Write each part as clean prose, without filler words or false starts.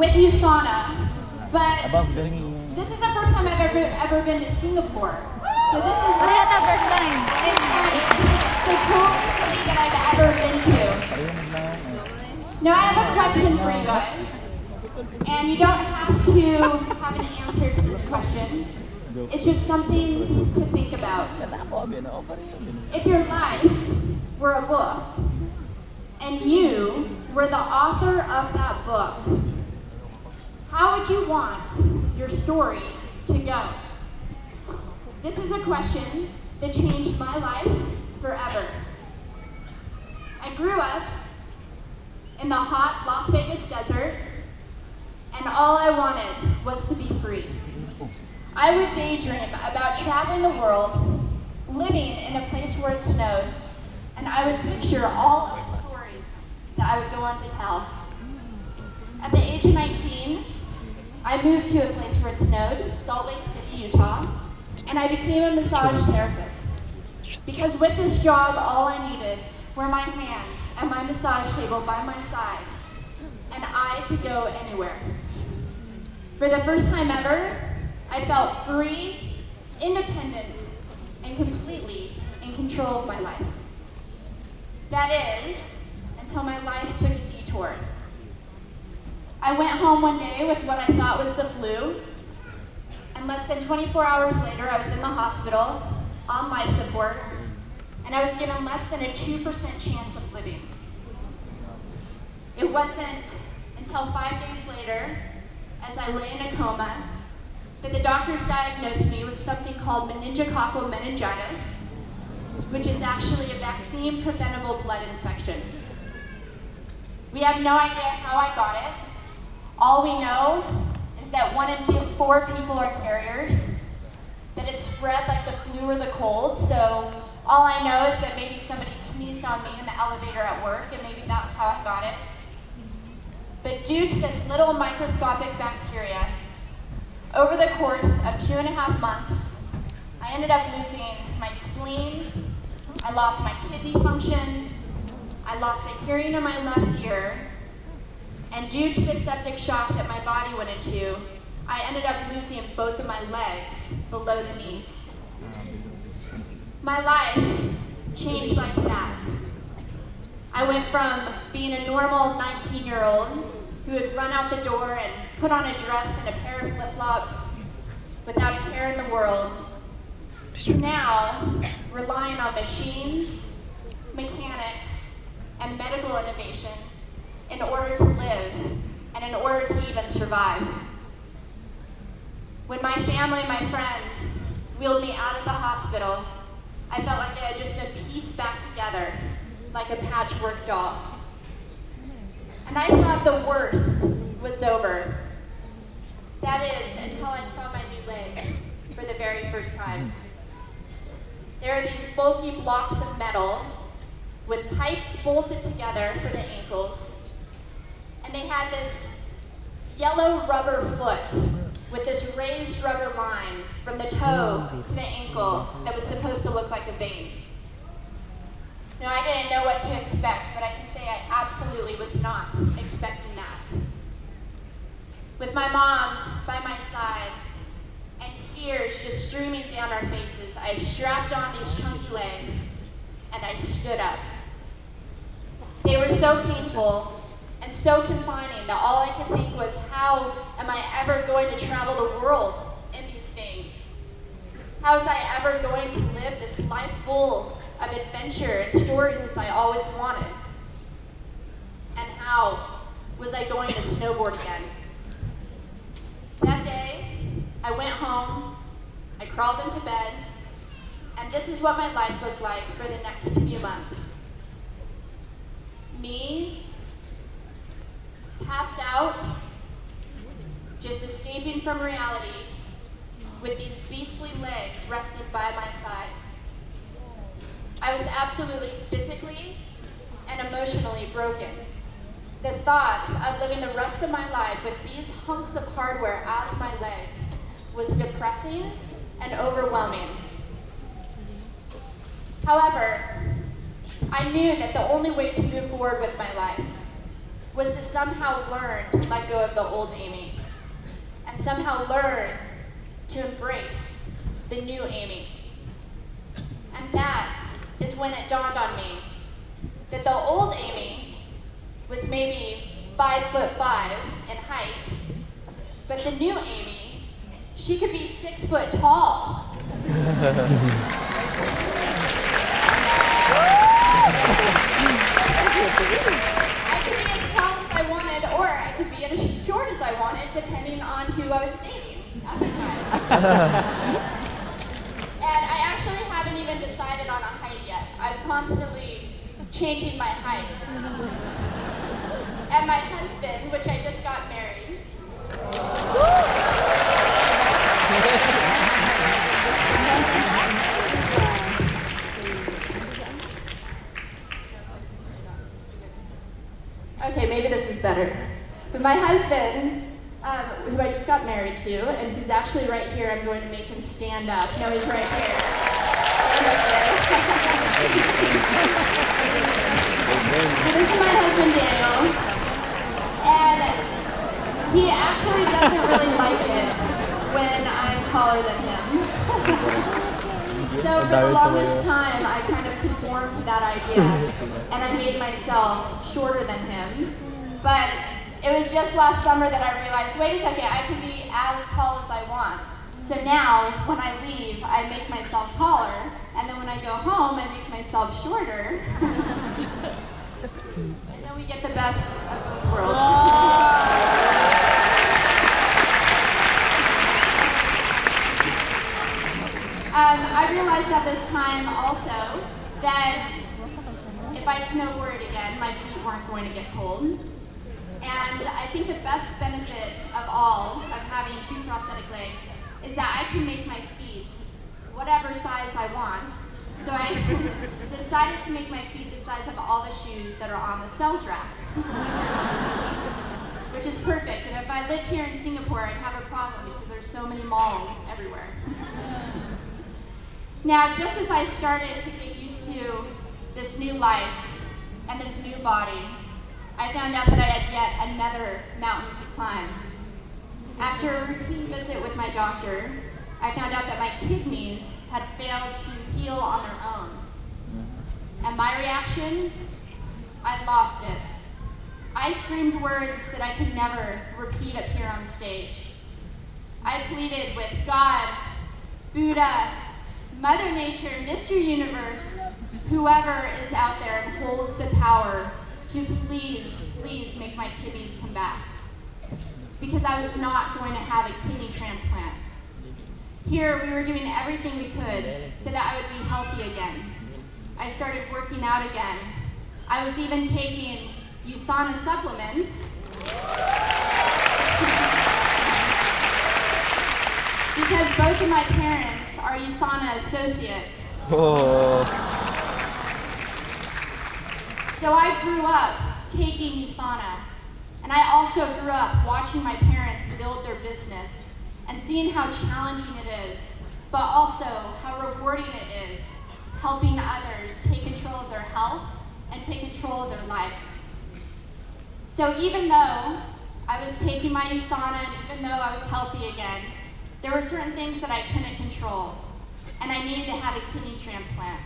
with USANA, but this is the first time I've ever been to Singapore. So this is really the first time. It's the coolest city that I've ever been to. Now I have a question for you guys, and you don't have to have an answer to this question. It's just something to think about. If your life were a book, and you were the author of that book, how would you want your story to go? This is a question that changed my life forever. I grew up in the hot Las Vegas desert, and all I wanted was to be free. I would daydream about traveling the world, living in a place where it snowed, and I would picture all of the stories that I would go on to tell. At the age of 19, I moved to a place where it snowed, Salt Lake City, Utah, and I became a massage therapist. Because with this job, all I needed were my hands and my massage table by my side, and I could go anywhere. For the first time ever, I felt free, independent, and completely in control of my life. That is, until my life took a detour. I went home one day with what I thought was the flu, and less than 24 hours later, I was in the hospital, on life support, and I was given less than a 2% chance of living. It wasn't until 5 days later, as I lay in a coma, that the doctors diagnosed me with something called meningococcal meningitis, which is actually a vaccine-preventable blood infection. We have no idea how I got it. All we know is that 1 in 4 people are carriers, that it spread like the flu or the cold, so all I know is that maybe somebody sneezed on me in the elevator at work, and maybe that's how I got it. But due to this little microscopic bacteria, over the course of 2.5 months, I ended up losing my spleen, I lost my kidney function, I lost the hearing in my left ear, and due to the septic shock that my body went into, I ended up losing both of my legs below the knees. My life changed like that. I went from being a normal 19-year-old who would run out the door and put on a dress and a pair of flip-flops without a care in the world, to now relying on machines, mechanics, and medical innovation in order to live and in order to even survive. When my family and my friends wheeled me out of the hospital, I felt like I had just been pieced back together like a patchwork doll. And I thought the worst was over. That is, until I saw my new legs for the very first time. There are these bulky blocks of metal with pipes bolted together for the ankles, and they had this yellow rubber foot with this raised rubber line from the toe to the ankle that was supposed to look like a vein. Now, I didn't know what to expect, but I can say I absolutely was not expecting that. With my mom by my side and tears just streaming down our faces, I strapped on these chunky legs and I stood up. They were so painful and so confining that all I could think was, how am I ever going to travel the world in these things? How was I ever going to live this life full of adventure and stories as I always wanted? And how was I going to snowboard again? That day, I went home, I crawled into bed, and this is what my life looked like for the next few months. Me, passed out, just escaping from reality, with these beastly legs resting by my side. I was absolutely physically and emotionally broken. The thought of living the rest of my life with these hunks of hardware as my legs was depressing and overwhelming. However, I knew that the only way to move forward with my life was to somehow learn to let go of the old Amy and somehow learn to embrace the new Amy. And that is when it dawned on me that the old Amy was maybe 5'5" in height, but the new Amy, she could be 6 foot tall. I could be as tall as I wanted, or I could be as short as I wanted, depending on who I was dating at the time. And I actually haven't even decided on a height yet. I'm constantly changing my height. And my husband, which I just got married, okay, maybe this is better. But my husband, who I just got married to, and he's actually right here. I'm going to make him stand up. No, he's right here. Stand up there. So this is my husband, Daniel. And he actually doesn't really like it when I'm taller than him. So for the longest time, I kind of conformed to that idea, and I made myself shorter than him. But it was just last summer that I realized, wait a second, I can be as tall as I want. So now, when I leave, I make myself taller, and then when I go home, I make myself shorter. And then we get the best of both worlds. I realized at this time also that if I snowboarded again, my feet weren't going to get cold. And I think the best benefit of all of having 2 prosthetic legs is that I can make my feet whatever size I want. So I decided to make my feet the size of all the shoes that are on the sales rack. Which is perfect. And if I lived here in Singapore, I'd have a problem because there's so many malls everywhere. Now, just as I started to get used to this new life and this new body, I found out that I had yet another mountain to climb. After a routine visit with my doctor, I found out that my kidneys had failed to heal on their own. And my reaction? I lost it. I screamed words that I could never repeat up here on stage. I pleaded with God, Buddha, Mother Nature, Mr. Universe, whoever is out there and holds the power to please, please make my kidneys come back. Because I was not going to have a kidney transplant. Here, we were doing everything we could so that I would be healthy again. I started working out again. I was even taking USANA supplements. Because both of my parents are USANA associates. Oh. So I grew up taking USANA, and I also grew up watching my parents build their business and seeing how challenging it is, but also how rewarding it is, helping others take control of their health and take control of their life. So even though I was taking my USANA, and even though I was healthy again, there were certain things that I couldn't control, and I needed to have a kidney transplant.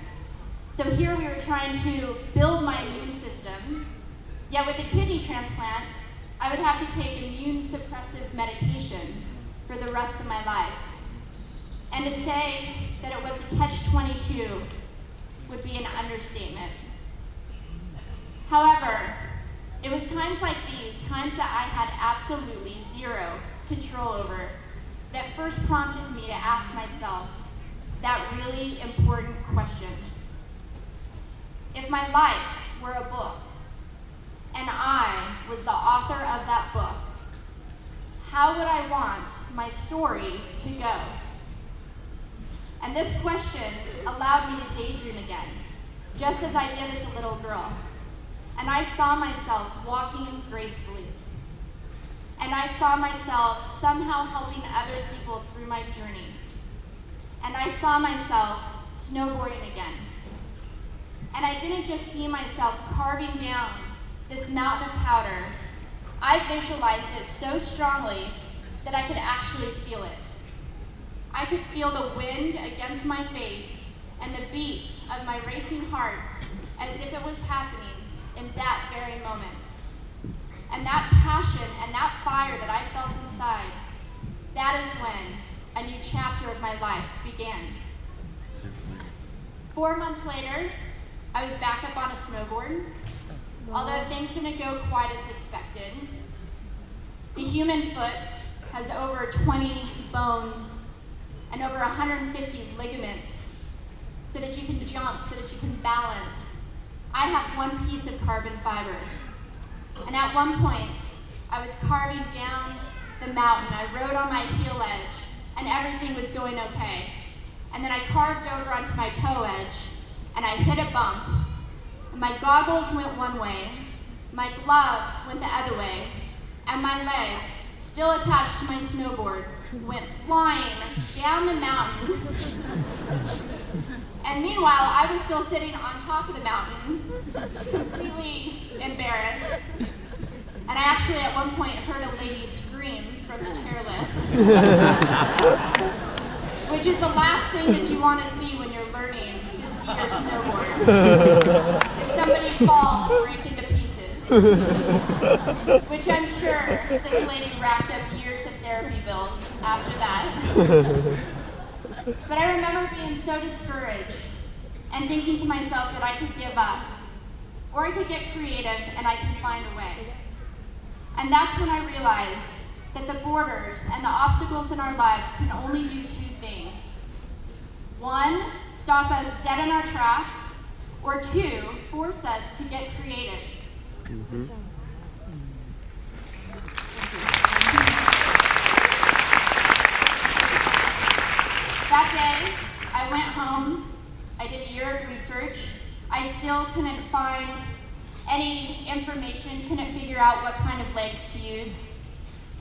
So here we were trying to build my immune system, yet with a kidney transplant, I would have to take immune suppressive medication for the rest of my life. And to say that it was a catch-22 would be an understatement. However, it was times like these, times that I had absolutely zero control over, that first prompted me to ask myself that really important question. If my life were a book, and I was the author of that book, how would I want my story to go? And this question allowed me to daydream again, just as I did as a little girl. And I saw myself walking gracefully. And I saw myself somehow helping other people through my journey. And I saw myself snowboarding again. And I didn't just see myself carving down this mountain of powder, I visualized it so strongly that I could actually feel it. I could feel the wind against my face and the beat of my racing heart as if it was happening in that very moment. And that passion and that fire that I felt inside, that is when a new chapter of my life began. 4 months later, I was back up on a snowboard. Although things didn't go quite as expected. The human foot has over 20 bones and over 150 ligaments so that you can jump, so that you can balance. I have one piece of carbon fiber. And at one point, I was carving down the mountain. I rode on my heel edge, and everything was going okay. And then I carved over onto my toe edge, and I hit a bump. And my goggles went one way, my gloves went the other way, and my legs, still attached to my snowboard, went flying down the mountain. And meanwhile, I was still sitting on top of the mountain, completely embarrassed. And I actually at one point heard a lady scream from the chairlift, which is the last thing that you want to see when you're learning to ski or snowboard. If somebody falls and break into pieces, which I'm sure this lady racked up years of therapy bills after that. But I remember being so discouraged and thinking to myself that I could give up, or I could get creative and I can find a way. And that's when I realized that the borders and the obstacles in our lives can only do two things. One, stop us dead in our tracks, or two, force us to get creative. That day, I went home, I did a year of research. I still couldn't find any information, couldn't figure out what kind of legs to use.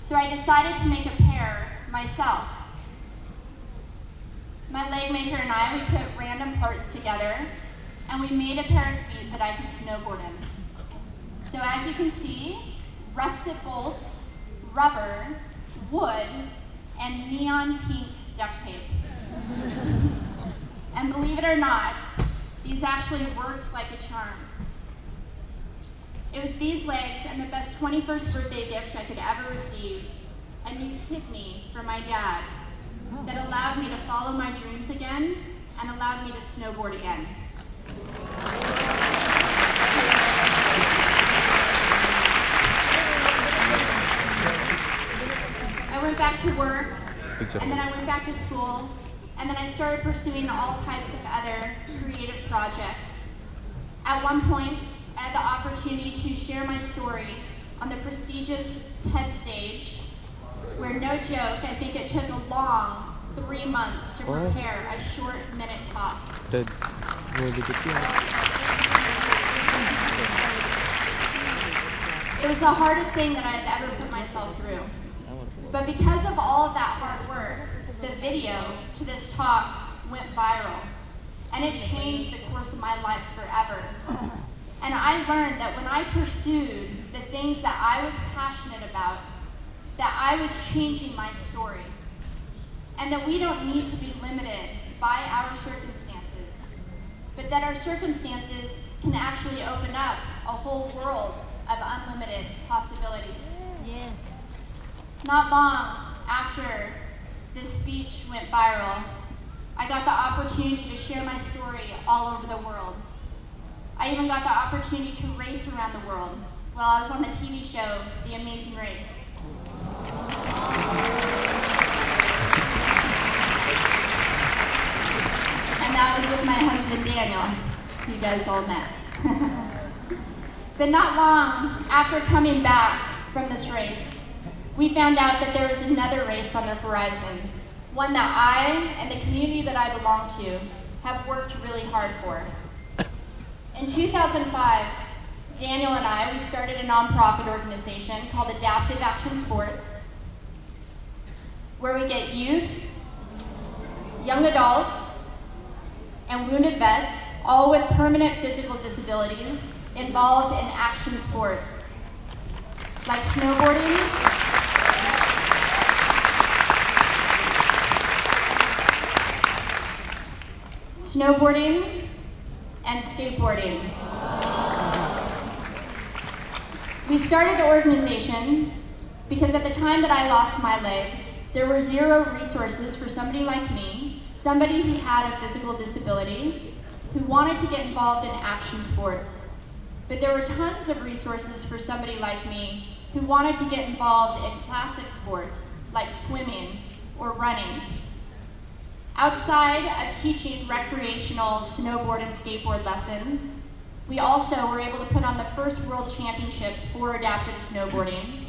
So I decided to make a pair myself. My leg maker and I, we put random parts together and we made a pair of feet that I could snowboard in. So as you can see, rusted bolts, rubber, wood, and neon pink duct tape. And believe it or not, these actually worked like a charm. It was these legs and the best 21st birthday gift I could ever receive, a new kidney from my dad, that allowed me to follow my dreams again and allowed me to snowboard again. I went back to work, and then I went back to school, and then I started pursuing all types of other creative projects. At one point, I had the opportunity to share my story on the prestigious TED stage, where, no joke, I think it took a long 3 months to prepare a short minute talk. It was the hardest thing that I had ever put myself through. But because of all of that hard work, the video to this talk went viral, and it changed the course of my life forever. And I learned that when I pursued the things that I was passionate about, that I was changing my story. And that we don't need to be limited by our circumstances, but that our circumstances can actually open up a whole world of unlimited possibilities. Yes. Not long after this speech went viral, I got the opportunity to share my story all over the world. I even got the opportunity to race around the world while I was on the TV show, The Amazing Race. And that was with my husband, Daniel, who you guys all met. But not long after coming back from this race, we found out that there was another race on the horizon, one that I and the community that I belong to have worked really hard for. In 2005, Daniel and I, we started a nonprofit organization called Adaptive Action Sports, where we get youth, young adults, and wounded vets, all with permanent physical disabilities, involved in action sports, like snowboarding, and skateboarding. We started the organization because at the time that I lost my legs, there were zero resources for somebody like me, somebody who had a physical disability, who wanted to get involved in action sports. But there were tons of resources for somebody like me who wanted to get involved in classic sports like swimming or running. Outside of teaching recreational snowboard and skateboard lessons, we also were able to put on the first World Championships for adaptive snowboarding.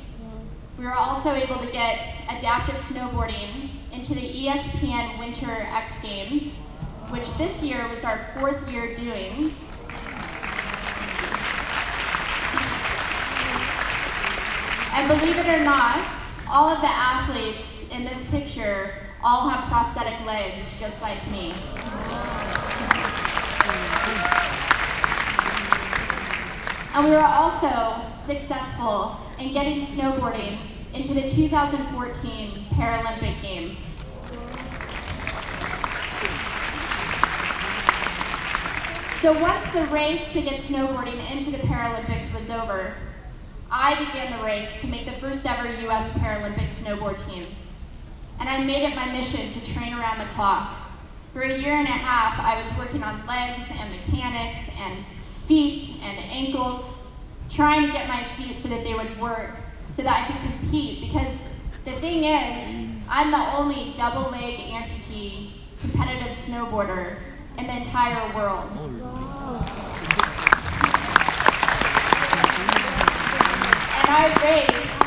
We were also able to get adaptive snowboarding into the ESPN Winter X Games, which this year was our 4th year doing. And believe it or not, all of the athletes in this picture all have prosthetic legs, just like me. And we were also successful in getting snowboarding into the 2014 Paralympic Games. So once the race to get snowboarding into the Paralympics was over, I began the race to make the first ever US Paralympic snowboard team. And I made it my mission to train around the clock. For a year and a half, I was working on legs and mechanics and feet and ankles, trying to get my feet so that they would work, so that I could compete. Because the thing is, I'm the only double leg amputee competitive snowboarder in the entire world. And I raced